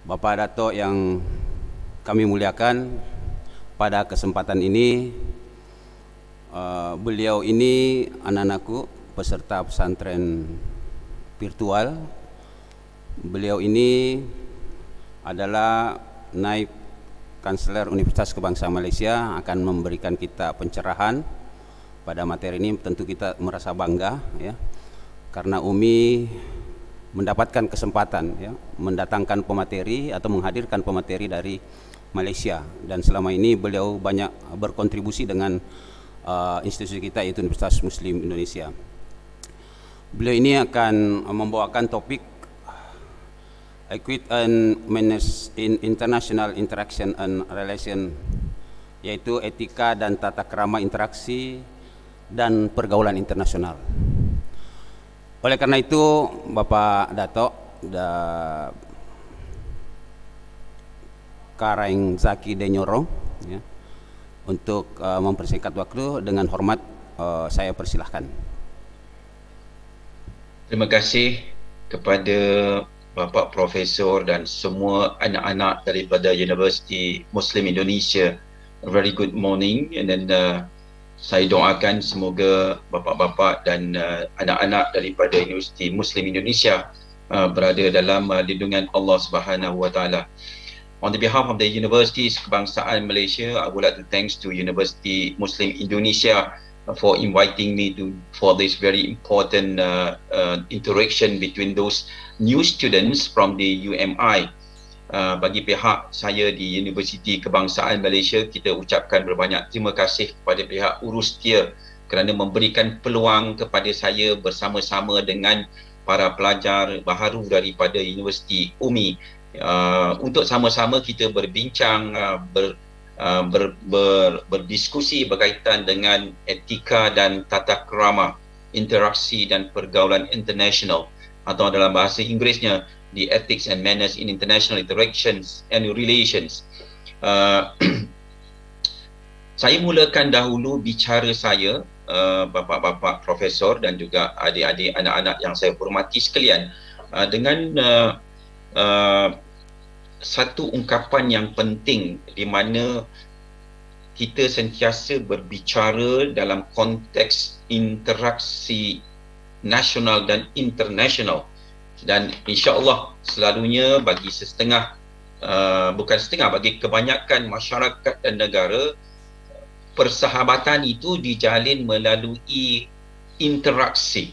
Bapak Dato' yang kami muliakan, pada kesempatan ini beliau ini anak-anakku peserta pesantren virtual. Beliau ini adalah Naib Kanselir Universitas Kebangsaan Malaysia, akan memberikan kita pencerahan pada materi ini. Tentu kita merasa bangga ya, karena Umi mendapatkan kesempatan ya, mendatangkan pemateri atau menghadirkan pemateri dari Malaysia, dan selama ini beliau banyak berkontribusi dengan institusi kita, yaitu Universitas Muslim Indonesia. Beliau ini akan membawakan topik Equity and Manners in International Interaction and Relation, yaitu etika dan tata krama interaksi dan pergaulan internasional. Oleh karena itu, Bapak Dato' Karaeng Zaki Denyoro ya, untuk mempersingkat waktu, dengan hormat saya persilahkan. Terima kasih kepada Bapak Profesor dan semua anak-anak daripada Universiti Muslim Indonesia. A very good morning, and then saya doakan semoga bapa-bapa dan anak-anak daripada Universiti Muslim Indonesia berada dalam lindungan Allah Subhanahu Wa Taala. On the behalf of the Universities Kebangsaan Malaysia, I would like to thanks to Universiti Muslim Indonesia for inviting me for this very important interaction between those new students from the UMI. Bagi pihak saya di Universiti Kebangsaan Malaysia, kita ucapkan berbanyak terima kasih kepada pihak Urustia kerana memberikan peluang kepada saya bersama-sama dengan para pelajar baharu daripada Universiti UMI untuk sama-sama kita berbincang, berdiskusi berkaitan dengan etika dan tata krama interaksi dan pergaulan internasional, atau dalam bahasa Inggerisnya the Ethics and Manners in International Interactions and Relations. Saya mulakan dahulu bicara saya, bapa-bapa profesor dan juga adik-adik anak-anak yang saya hormati sekalian, dengan satu ungkapan yang penting, di mana kita sentiasa berbicara dalam konteks interaksi nasional dan internasional. Dan insya-Allah selalunya bagi setengah, bukan setengah, bagi kebanyakan masyarakat dan negara, persahabatan itu dijalin melalui interaksi,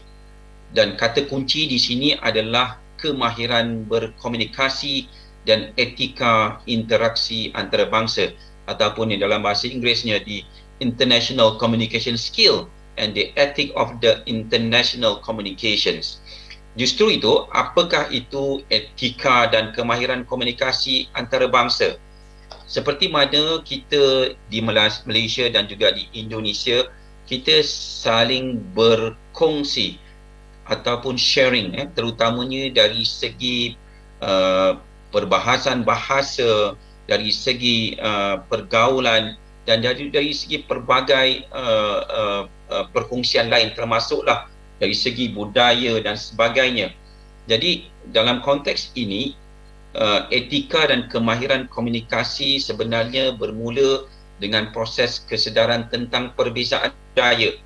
dan kata kunci di sini adalah kemahiran berkomunikasi dan etika interaksi antarabangsa, ataupun di dalam bahasa Inggerisnya di international communication skill and the ethic of the international communications. Justru itu, apakah itu etika dan kemahiran komunikasi antarabangsa? Seperti mana kita di Malaysia dan juga di Indonesia, kita saling berkongsi ataupun sharing, terutamanya dari segi perbahasan bahasa, dari segi pergaulan, dan dari segi pelbagai perkongsian lain, termasuklah dari segi budaya dan sebagainya. Jadi dalam konteks ini, etika dan kemahiran komunikasi sebenarnya bermula dengan proses kesedaran tentang perbezaan budaya.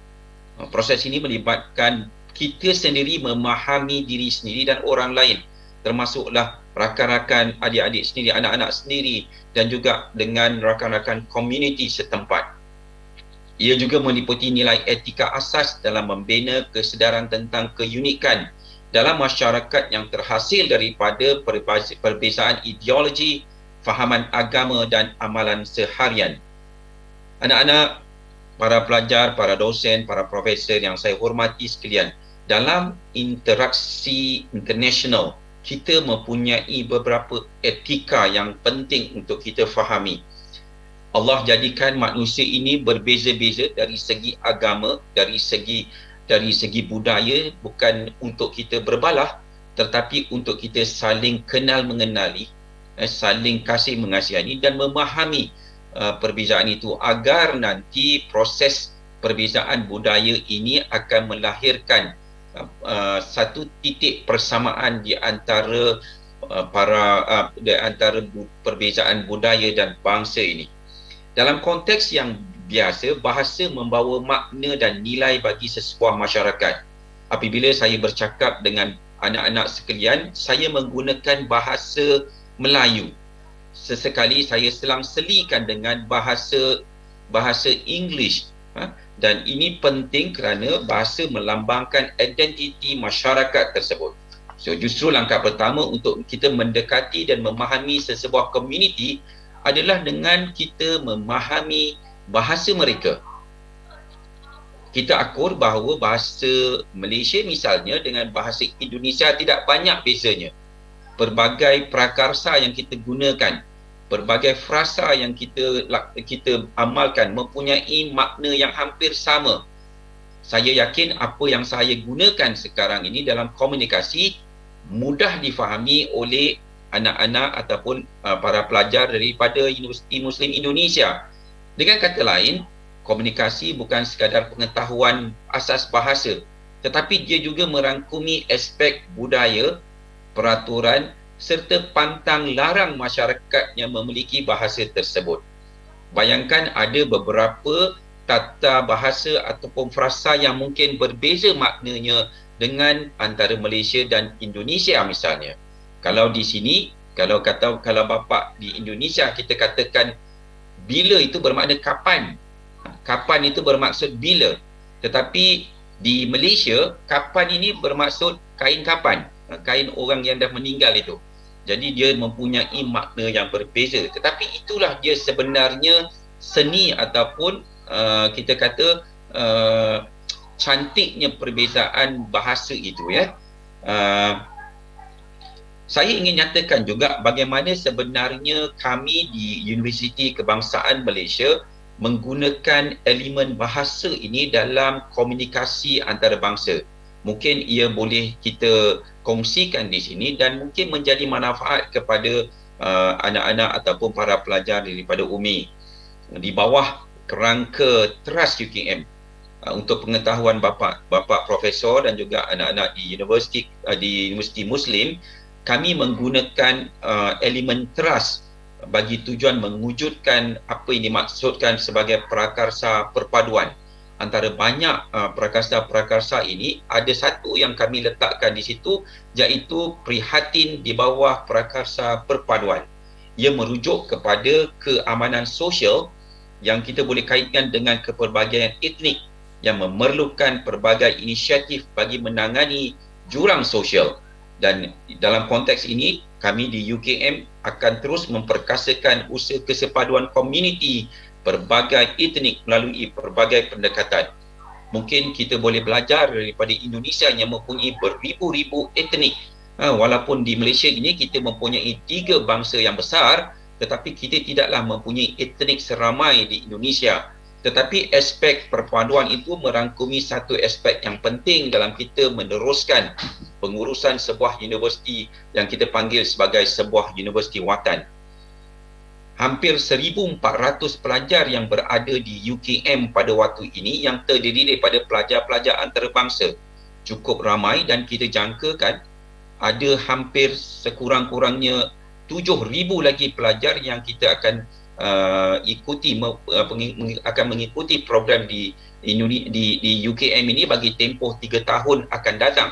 Proses ini melibatkan kita sendiri memahami diri sendiri dan orang lain, termasuklah rakan-rakan, adik-adik sendiri, anak-anak sendiri, dan juga dengan rakan-rakan komuniti setempat. Ia juga meliputi nilai etika asas dalam membina kesedaran tentang keunikan dalam masyarakat yang terhasil daripada perbezaan ideologi, fahaman agama dan amalan seharian. Anak-anak, para pelajar, para dosen, para profesor yang saya hormati sekalian, dalam interaksi internasional, kita mempunyai beberapa etika yang penting untuk kita fahami. Allah jadikan manusia ini berbeza-beza dari segi agama, dari segi budaya, bukan untuk kita berbalah, tetapi untuk kita saling kenal mengenali, saling kasih mengasihani dan memahami perbezaan itu, agar nanti proses perbezaan budaya ini akan melahirkan satu titik persamaan di antara di antara perbezaan budaya dan bangsa ini. Dalam konteks yang biasa, bahasa membawa makna dan nilai bagi sesebuah masyarakat. Apabila saya bercakap dengan anak-anak sekalian, saya menggunakan bahasa Melayu. Sesekali saya selang-selikan dengan bahasa English. Dan ini penting kerana bahasa melambangkan identiti masyarakat tersebut. So justru langkah pertama untuk kita mendekati dan memahami sesebuah komuniti adalah dengan kita memahami bahasa mereka. Kita akur bahawa bahasa Malaysia misalnya dengan bahasa Indonesia tidak banyak bezanya. Pelbagai prakarsa yang kita gunakan, pelbagai frasa yang kita amalkan mempunyai makna yang hampir sama. Saya yakin apa yang saya gunakan sekarang ini dalam komunikasi mudah difahami oleh anak-anak ataupun para pelajar daripada Universiti Muslim Indonesia. Dengan kata lain, komunikasi bukan sekadar pengetahuan asas bahasa, tetapi dia juga merangkumi aspek budaya, peraturan serta pantang larang masyarakat yang memiliki bahasa tersebut. Bayangkan ada beberapa tata bahasa ataupun frasa yang mungkin berbeza maknanya dengan antara Malaysia dan Indonesia misalnya. Kalau di sini, kalau bapa di Indonesia kita katakan bila itu bermakna kapan. Kapan itu bermaksud bila. Tetapi di Malaysia, kapan ini bermaksud kain kapan. Kain orang yang dah meninggal itu. Jadi dia mempunyai makna yang berbeza. Tetapi itulah dia sebenarnya seni ataupun kita kata cantiknya perbezaan bahasa itu, ya. Saya ingin nyatakan juga bagaimana sebenarnya kami di Universiti Kebangsaan Malaysia menggunakan elemen bahasa ini dalam komunikasi antarabangsa. Mungkin ia boleh kita kongsikan di sini dan mungkin menjadi manfaat kepada anak-anak ataupun para pelajar daripada UMI di bawah kerangka Trust UKM. Untuk pengetahuan bapa profesor dan juga anak-anak di Universiti Muslim, kami menggunakan elemen trust bagi tujuan mewujudkan apa yang dimaksudkan sebagai prakarsa perpaduan. Antara banyak prakarsa-prakarsa ini, ada satu yang kami letakkan di situ, iaitu prihatin di bawah prakarsa perpaduan. Ia merujuk kepada keamanan sosial yang kita boleh kaitkan dengan kepelbagaian etnik yang memerlukan pelbagai inisiatif bagi menangani jurang sosial. Dan dalam konteks ini, kami di UKM akan terus memperkasakan usaha kesepaduan komuniti berbagai etnik melalui pelbagai pendekatan. Mungkin kita boleh belajar daripada Indonesia yang mempunyai beribu-ribu etnik. Walaupun di Malaysia ini kita mempunyai 3 bangsa yang besar, tetapi kita tidaklah mempunyai etnik seramai di Indonesia. Tetapi aspek perpaduan itu merangkumi satu aspek yang penting dalam kita meneruskan pengurusan sebuah universiti yang kita panggil sebagai sebuah universiti watan. Hampir 1,400 pelajar yang berada di UKM pada waktu ini yang terdiri daripada pelajar-pelajar antarabangsa. Cukup ramai dan kita jangkakan ada hampir sekurang-kurangnya 7,000 lagi pelajar yang kita akan akan mengikuti program di UKM ini bagi tempoh 3 tahun akan datang.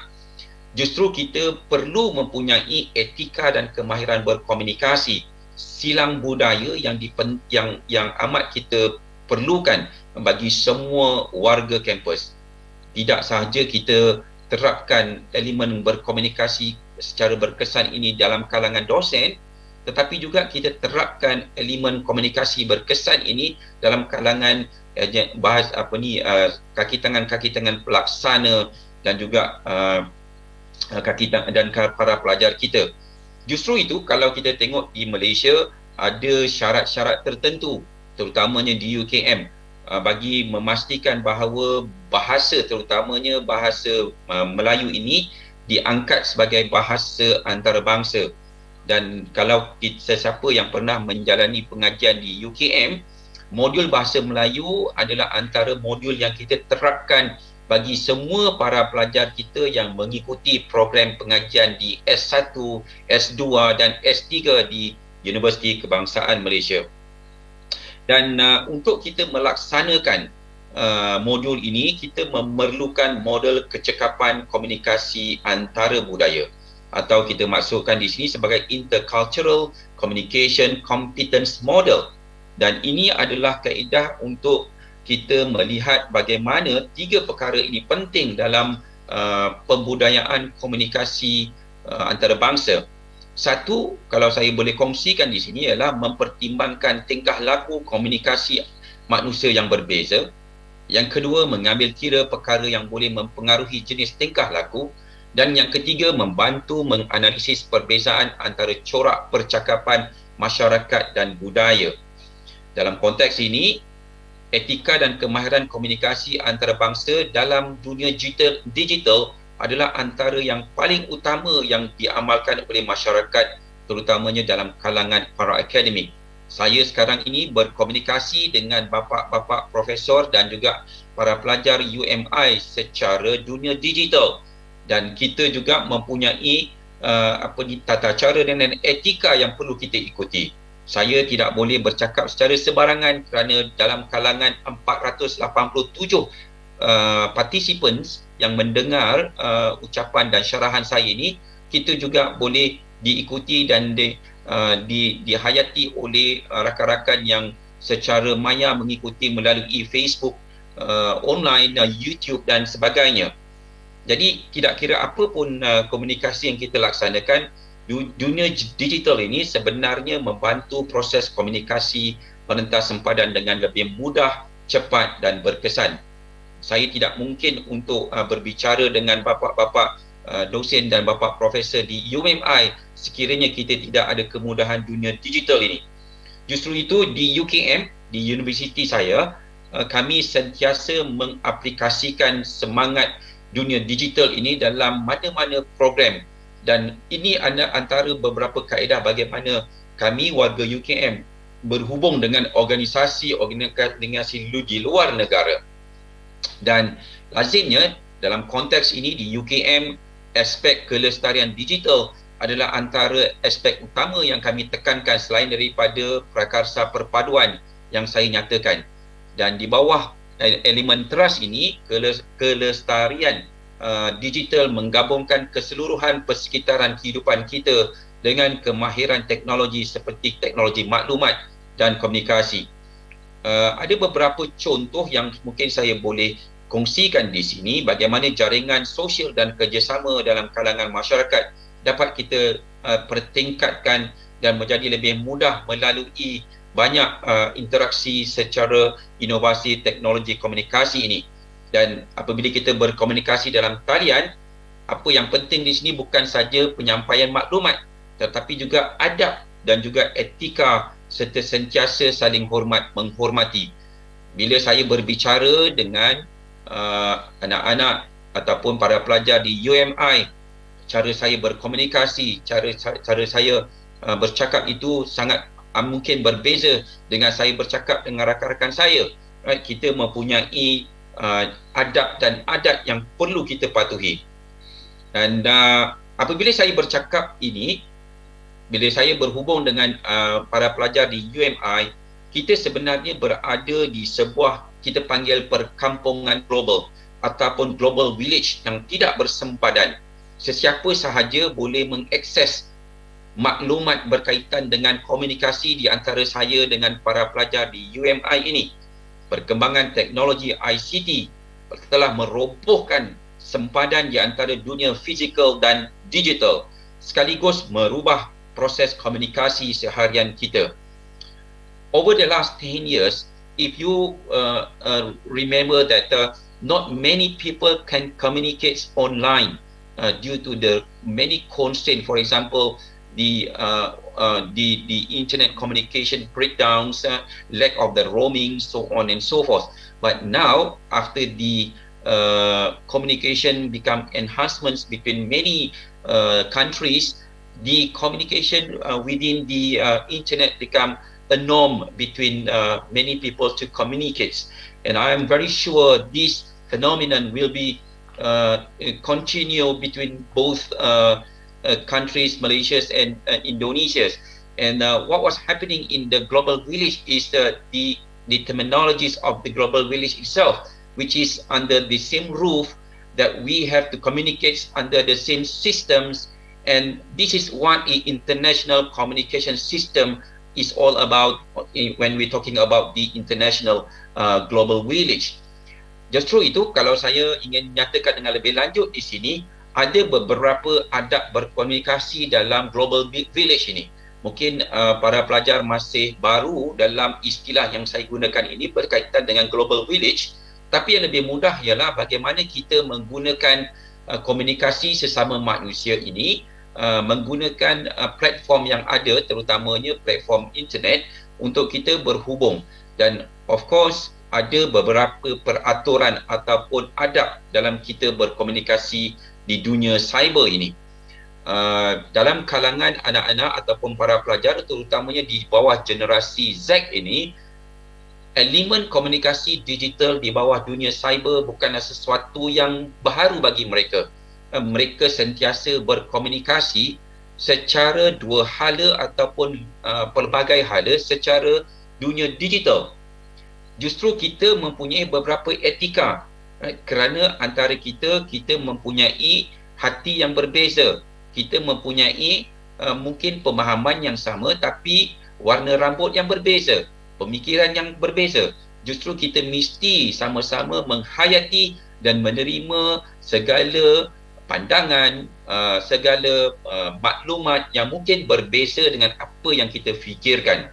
Justru kita perlu mempunyai etika dan kemahiran berkomunikasi, silang budaya yang amat kita perlukan bagi semua warga kampus. Tidak sahaja kita terapkan elemen berkomunikasi secara berkesan ini dalam kalangan dosen, tetapi juga kita terapkan elemen komunikasi berkesan ini dalam kalangan kaki tangan pelaksana dan juga para pelajar kita. Justru itu, kalau kita tengok di Malaysia ada syarat-syarat tertentu, terutamanya di UKM, bagi memastikan bahawa bahasa, terutamanya bahasa Melayu ini diangkat sebagai bahasa antarabangsa. Dan kalau sesiapa yang pernah menjalani pengajian di UKM, modul bahasa Melayu adalah antara modul yang kita terapkan bagi semua para pelajar kita yang mengikuti program pengajian di S1, S2 dan S3 di Universiti Kebangsaan Malaysia. Dan untuk kita melaksanakan modul ini, kita memerlukan model kecekapan komunikasi antara budaya, atau kita maksudkan di sini sebagai Intercultural Communication Competence Model. Dan ini adalah kaedah untuk kita melihat bagaimana tiga perkara ini penting dalam pembudayaan komunikasi antarabangsa. Satu, kalau saya boleh kongsikan di sini, ialah mempertimbangkan tingkah laku komunikasi manusia yang berbeza. Yang kedua, mengambil kira perkara yang boleh mempengaruhi jenis tingkah laku. Dan yang ketiga, membantu menganalisis perbezaan antara corak percakapan masyarakat dan budaya. Dalam konteks ini, etika dan kemahiran komunikasi antarabangsa dalam dunia digital adalah antara yang paling utama yang diamalkan oleh masyarakat, terutamanya dalam kalangan para akademik. Saya sekarang ini berkomunikasi dengan bapa-bapa profesor dan juga para pelajar UMI secara dunia digital, dan kita juga mempunyai tata cara dan etika yang perlu kita ikuti. Saya tidak boleh bercakap secara sebarangan kerana dalam kalangan 487 participants yang mendengar ucapan dan syarahan saya ini, kita juga boleh diikuti dan dihayati oleh rakan-rakan yang secara maya mengikuti melalui Facebook, online, YouTube dan sebagainya. Jadi tidak kira apa pun komunikasi yang kita laksanakan, dunia digital ini sebenarnya membantu proses komunikasi merentas sempadan dengan lebih mudah, cepat dan berkesan. Saya tidak mungkin untuk berbicara dengan bapa-bapa dosen dan bapa profesor di UMI sekiranya kita tidak ada kemudahan dunia digital ini. Justru itu di UKM, di universiti saya, kami sentiasa mengaplikasikan semangat dunia digital ini dalam mana-mana program. Dan ini antara beberapa kaedah bagaimana kami warga UKM berhubung dengan organisasi di luar negara. Dan lazimnya dalam konteks ini di UKM, aspek kelestarian digital adalah antara aspek utama yang kami tekankan selain daripada prakarsa perpaduan yang saya nyatakan. Dan di bawah elemen trust ini, kelestarian digital menggabungkan keseluruhan persekitaran kehidupan kita dengan kemahiran teknologi seperti teknologi maklumat dan komunikasi. Ada beberapa contoh yang mungkin saya boleh kongsikan di sini bagaimana jaringan sosial dan kerjasama dalam kalangan masyarakat dapat kita pertingkatkan dan menjadi lebih mudah melalui banyak interaksi secara inovasi teknologi komunikasi ini. Dan apabila kita berkomunikasi dalam talian, apa yang penting di sini bukan saja penyampaian maklumat, tetapi juga adab dan juga etika serta sentiasa saling menghormati. Bila saya berbicara dengan anak-anak ataupun para pelajar di UMI, cara saya berkomunikasi, cara saya bercakap itu sangat mungkin berbeza dengan saya bercakap dengan rakan-rakan saya. Right? Kita mempunyai adab dan adat yang perlu kita patuhi. Dan apabila saya bercakap ini, bila saya berhubung dengan para pelajar di UMI, kita sebenarnya berada di sebuah, kita panggil perkampungan global ataupun global village yang tidak bersempadan. Sesiapa sahaja boleh mengakses maklumat berkaitan dengan komunikasi di antara saya dengan para pelajar di UMI ini. Perkembangan teknologi ICT telah merobohkan sempadan di antara dunia fizikal dan digital, sekaligus merubah proses komunikasi seharian kita. Over the last 10 years, if you remember that not many people can communicate online due to the many constraints, for example, the internet communication breakdowns, lack of the roaming, so on and so forth. But now, after the communication become enhancements between many countries, the communication within the internet become a norm between many people to communicate. And I am very sure this phenomenon will be continue between both countries, Malaysia and Indonesia. And what was happening in the global village is the terminologies of the global village itself, which is under the same roof, that we have to communicate under the same systems. And this is what the international communication system is all about when we're talking about the international global village. Justru itu, kalau saya ingin nyatakan dengan lebih lanjut di sini, ada beberapa adab berkomunikasi dalam global village ini. Mungkin para pelajar masih baru dalam istilah yang saya gunakan ini berkaitan dengan global village, tapi yang lebih mudah ialah bagaimana kita menggunakan komunikasi sesama manusia ini, menggunakan platform yang ada, terutamanya platform internet, untuk kita berhubung. Dan of course, ada beberapa peraturan ataupun adab dalam kita berkomunikasi di dunia cyber ini. Dalam kalangan anak-anak ataupun para pelajar, terutamanya di bawah generasi Z ini, elemen komunikasi digital di bawah dunia cyber bukanlah sesuatu yang baru bagi mereka. Mereka sentiasa berkomunikasi secara dua hala ataupun pelbagai hala secara dunia digital. Justru kita mempunyai beberapa etika, kerana antara kita mempunyai hati yang berbeza, kita mempunyai mungkin pemahaman yang sama tapi warna rambut yang berbeza, pemikiran yang berbeza. Justru kita mesti sama-sama menghayati dan menerima segala pandangan, segala maklumat yang mungkin berbeza dengan apa yang kita fikirkan.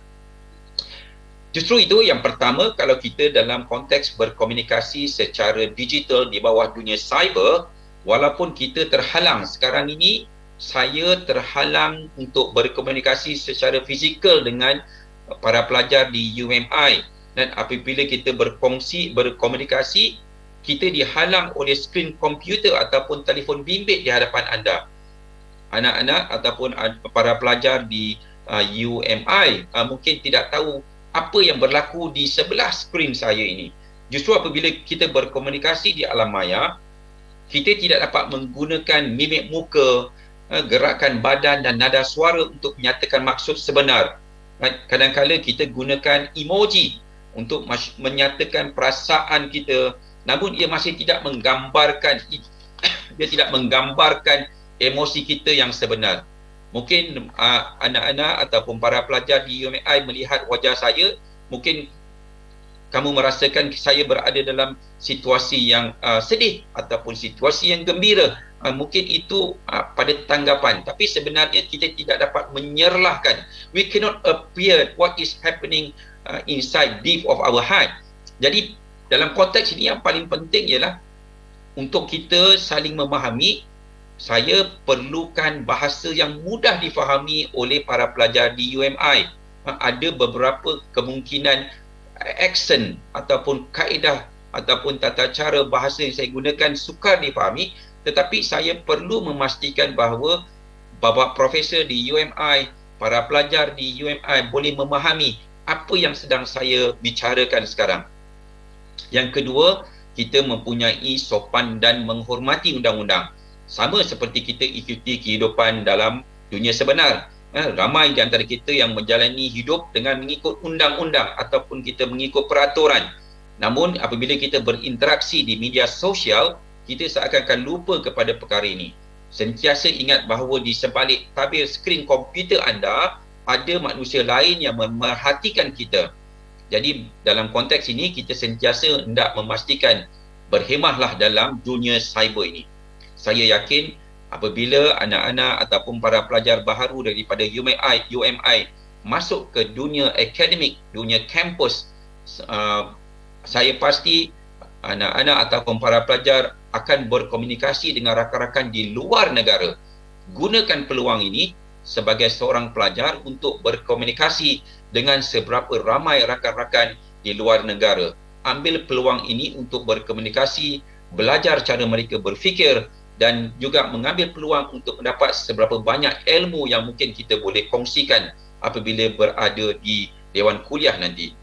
Justru itu yang pertama, kalau kita dalam konteks berkomunikasi secara digital di bawah dunia cyber, walaupun kita terhalang sekarang ini, saya terhalang untuk berkomunikasi secara fizikal dengan para pelajar di UMI, dan apabila kita berkomunikasi, kita dihalang oleh skrin komputer ataupun telefon bimbit di hadapan anda. Anak-anak ataupun para pelajar di UMI mungkin tidak tahu apa yang berlaku di sebelah skrin saya ini. Justru apabila kita berkomunikasi di alam maya, kita tidak dapat menggunakan mimik muka, gerakan badan dan nada suara untuk menyatakan maksud sebenar. Kadang-kadang kita gunakan emoji untuk menyatakan perasaan kita, namun ia masih tidak menggambarkan emosi kita yang sebenar. Mungkin anak-anak ataupun para pelajar di UMI melihat wajah saya, mungkin kamu merasakan saya berada dalam situasi yang sedih ataupun situasi yang gembira. Mungkin itu pada tanggapan, tapi sebenarnya kita tidak dapat menyerlahkan. We cannot appear what is happening inside deep of our heart. Jadi dalam konteks ini yang paling penting ialah untuk kita saling memahami. Saya perlukan bahasa yang mudah difahami oleh para pelajar di UMI. Ada beberapa kemungkinan aksen ataupun kaedah ataupun tata cara bahasa yang saya gunakan sukar difahami, tetapi saya perlu memastikan bahawa bapa profesor di UMI, para pelajar di UMI boleh memahami apa yang sedang saya bicarakan sekarang. Yang kedua, kita mempunyai sopan dan menghormati undang-undang. Sama seperti kita ikuti kehidupan dalam dunia sebenar. Ramai di antara kita yang menjalani hidup dengan mengikut undang-undang ataupun kita mengikut peraturan. Namun apabila kita berinteraksi di media sosial, kita seakan-akan lupa kepada perkara ini. Sentiasa ingat bahawa di sebalik tabir skrin komputer anda, ada manusia lain yang memerhatikan kita. Jadi dalam konteks ini, kita sentiasa hendak memastikan berhemahlah dalam dunia cyber ini. Saya yakin apabila anak-anak ataupun para pelajar baharu daripada UMI masuk ke dunia akademik, dunia kampus, saya pasti anak-anak ataupun para pelajar akan berkomunikasi dengan rakan-rakan di luar negara. Gunakan peluang ini sebagai seorang pelajar untuk berkomunikasi dengan seberapa ramai rakan-rakan di luar negara. Ambil peluang ini untuk berkomunikasi, belajar cara mereka berfikir, dan juga mengambil peluang untuk mendapat seberapa banyak ilmu yang mungkin kita boleh kongsikan apabila berada di Dewan Kuliah nanti.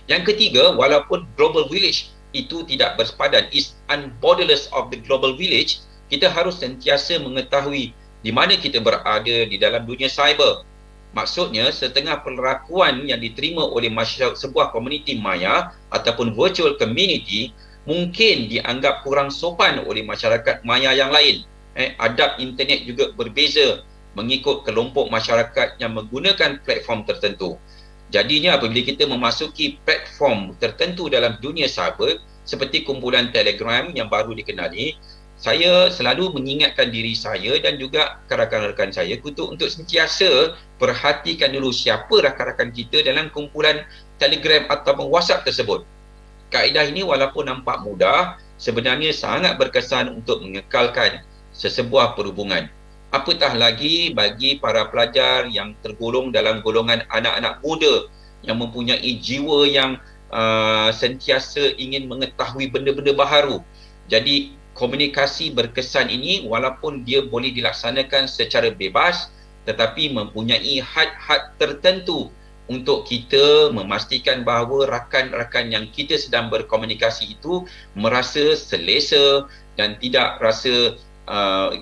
Yang ketiga, walaupun global village itu tidak bersepadan, is unborderless of the global village, kita harus sentiasa mengetahui di mana kita berada di dalam dunia cyber. Maksudnya, setengah perlakuan yang diterima oleh masyarakat sebuah komuniti maya ataupun virtual community mungkin dianggap kurang sopan oleh masyarakat maya yang lain. Adab internet juga berbeza mengikut kelompok masyarakat yang menggunakan platform tertentu. Jadinya apabila kita memasuki platform tertentu dalam dunia cyber seperti kumpulan Telegram yang baru dikenali, saya selalu mengingatkan diri saya dan juga rakan-rakan saya untuk sentiasa perhatikan dulu siapa rakan-rakan kita dalam kumpulan Telegram ataupun WhatsApp tersebut. Kaedah ini walaupun nampak mudah, sebenarnya sangat berkesan untuk mengekalkan sesebuah perhubungan. Apatah lagi bagi para pelajar yang tergolong dalam golongan anak-anak muda yang mempunyai jiwa yang sentiasa ingin mengetahui benda-benda baharu. Jadi komunikasi berkesan ini walaupun dia boleh dilaksanakan secara bebas tetapi mempunyai had-had tertentu untuk kita memastikan bahawa rakan-rakan yang kita sedang berkomunikasi itu merasa selesa dan tidak rasa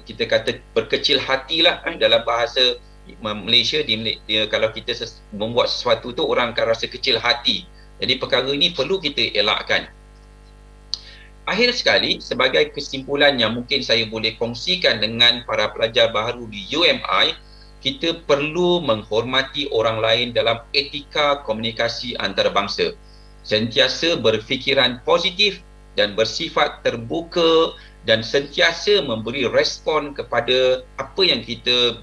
kita kata berkecil hatilah dalam bahasa Malaysia kalau kita membuat sesuatu tu orang akan rasa kecil hati. Jadi perkara ini perlu kita elakkan. Akhir sekali, sebagai kesimpulan yang mungkin saya boleh kongsikan dengan para pelajar baharu di UMI, kita perlu menghormati orang lain dalam etika komunikasi antarabangsa. Sentiasa berfikiran positif dan bersifat terbuka dan sentiasa memberi respon kepada apa yang kita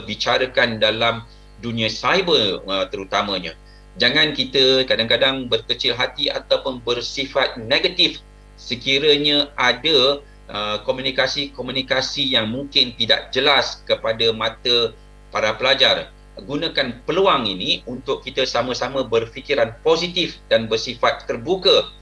bicarakan dalam dunia cyber terutamanya. Jangan kita kadang-kadang berkecil hati ataupun bersifat negatif sekiranya ada komunikasi-komunikasi yang mungkin tidak jelas kepada mata para pelajar. Gunakan peluang ini untuk kita sama-sama berfikiran positif dan bersifat terbuka.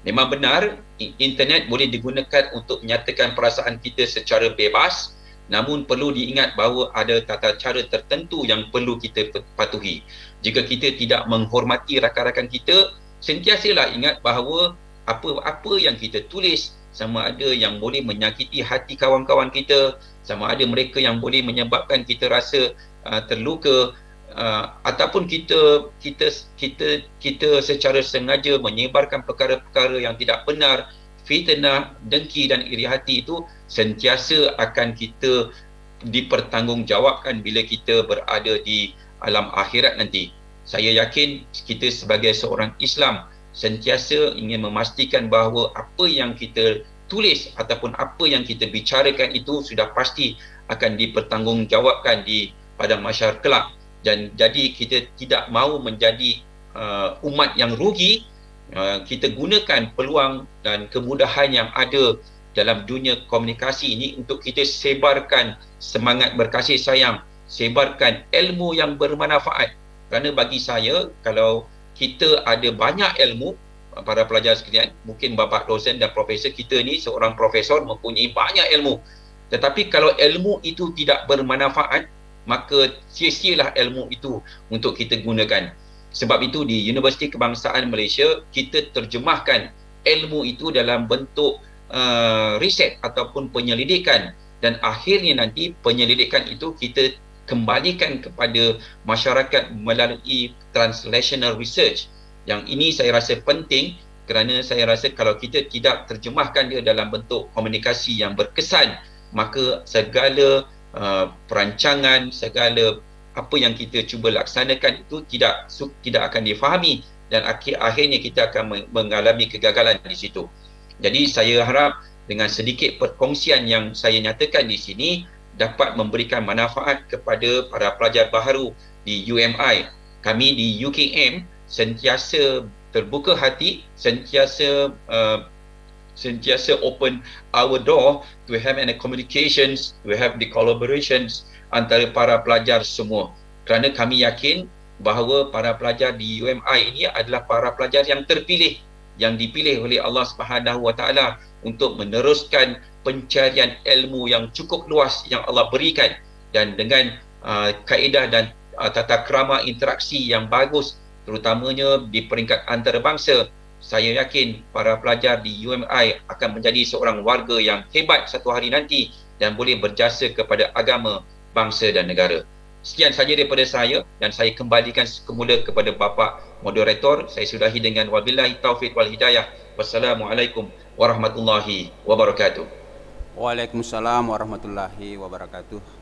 Memang benar, internet boleh digunakan untuk menyatakan perasaan kita secara bebas, namun perlu diingat bahawa ada tata cara tertentu yang perlu kita patuhi. Jika kita tidak menghormati rakan-rakan kita, sentiasalah ingat bahawa apa-apa yang kita tulis sama ada yang boleh menyakiti hati kawan-kawan kita, sama ada mereka yang boleh menyebabkan kita rasa terluka, ataupun kita secara sengaja menyebarkan perkara-perkara yang tidak benar, fitnah, dengki dan iri hati itu sentiasa akan kita dipertanggungjawabkan bila kita berada di alam akhirat nanti. Saya yakin kita sebagai seorang Islam sentiasa ingin memastikan bahawa apa yang kita tulis ataupun apa yang kita bicarakan itu sudah pasti akan dipertanggungjawabkan di padang mahsyar kelak. Dan jadi kita tidak mahu menjadi umat yang rugi. Kita gunakan peluang dan kemudahan yang ada dalam dunia komunikasi ini untuk kita sebarkan semangat berkasih sayang, sebarkan ilmu yang bermanfaat. Kerana bagi saya, kalau kita ada banyak ilmu, para pelajar sekalian, mungkin bapa dosen dan profesor, kita ni seorang profesor mempunyai banyak ilmu, tetapi kalau ilmu itu tidak bermanfaat, maka sia-sialah ilmu itu untuk kita gunakan. Sebab itu di Universiti Kebangsaan Malaysia, kita terjemahkan ilmu itu dalam bentuk riset ataupun penyelidikan, dan akhirnya nanti penyelidikan itu kita kembalikan kepada masyarakat melalui translational research. Yang ini saya rasa penting kerana saya rasa kalau kita tidak terjemahkan dia dalam bentuk komunikasi yang berkesan, maka segala perancangan, segala apa yang kita cuba laksanakan itu tidak akan difahami dan akhirnya kita akan mengalami kegagalan di situ. Jadi saya harap dengan sedikit perkongsian yang saya nyatakan di sini dapat memberikan manfaat kepada para pelajar baharu di UMI. Kami di UKM sentiasa terbuka hati, sentiasa open our door to have any communications, to have the collaborations antara para pelajar semua. Kerana kami yakin bahawa para pelajar di UMI ini adalah para pelajar yang terpilih, yang dipilih oleh Allah Subhanahu Wa Taala untuk meneruskan pencarian ilmu yang cukup luas yang Allah berikan, dan dengan kaedah dan tata krama interaksi yang bagus, terutamanya di peringkat antarabangsa, saya yakin para pelajar di UMI akan menjadi seorang warga yang hebat satu hari nanti dan boleh berjasa kepada agama, bangsa dan negara. Sekian saja daripada saya dan saya kembalikan semula kepada Bapa Moderator. Saya sudahi dengan wabillahi taufiq wal hidayah. Wassalamualaikum warahmatullahi wabarakatuh. Waalaikumsalam warahmatullahi wabarakatuh.